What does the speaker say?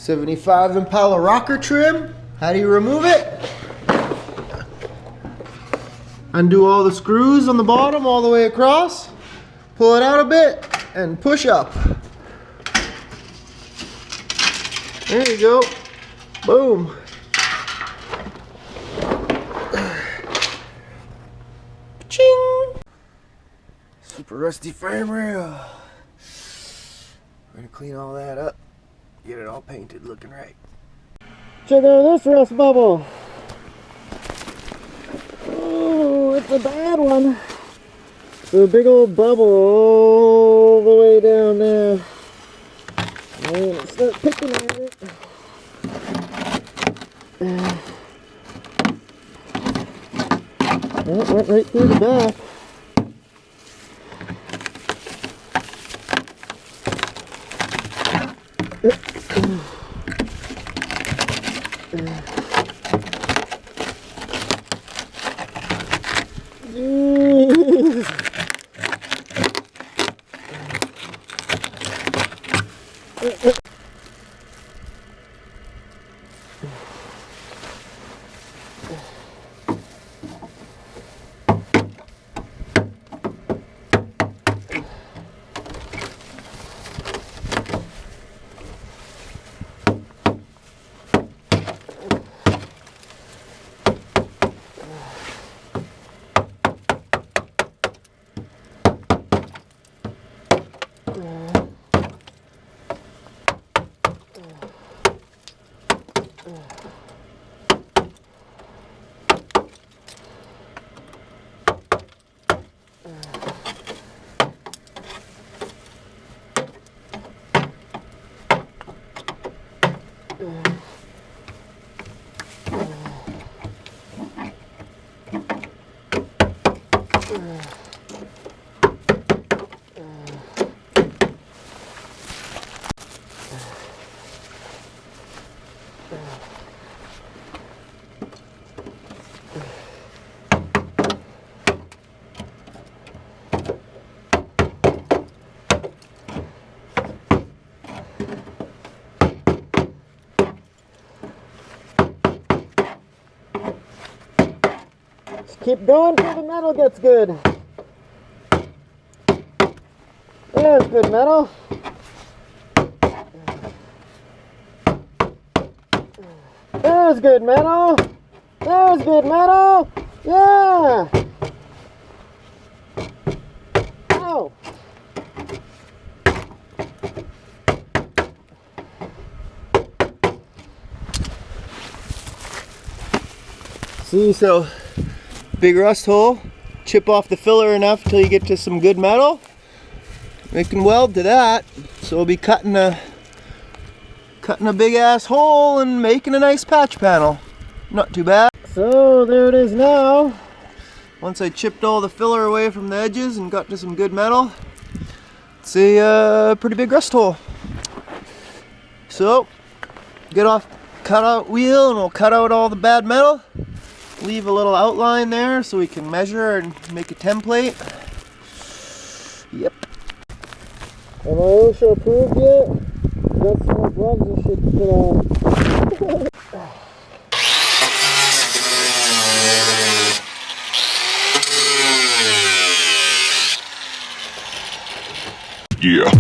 75 Impala rocker trim. How do you remove it? Undo all the screws on the bottom all the way across. Pull it out a bit and push up. There you go. Boom. Ching. Super rusty frame rail. We're gonna clean all that up. Get it all painted looking right. Check out this rust bubble. Oh, it's a bad one. It's a big old bubble all the way down there. And start picking at it. It went right through the back. Keep going till the metal gets good. There's good metal. There's good metal. There's good metal. Yeah. Ow. See, so big rust hole, chip off the filler enough until you get to some good metal. We can weld to that, so we'll be cutting a big ass hole and making a nice patch panel. Not too bad. So there it is now. Once I chipped all the filler away from the edges and got to some good metal, it's a pretty big rust hole. So get off cutout wheel and we'll cut out all the bad metal. Leave a little outline there so we can measure and make a template. Yep. Am I OSHA approved yet? Got some more gloves I should put on. Yeah.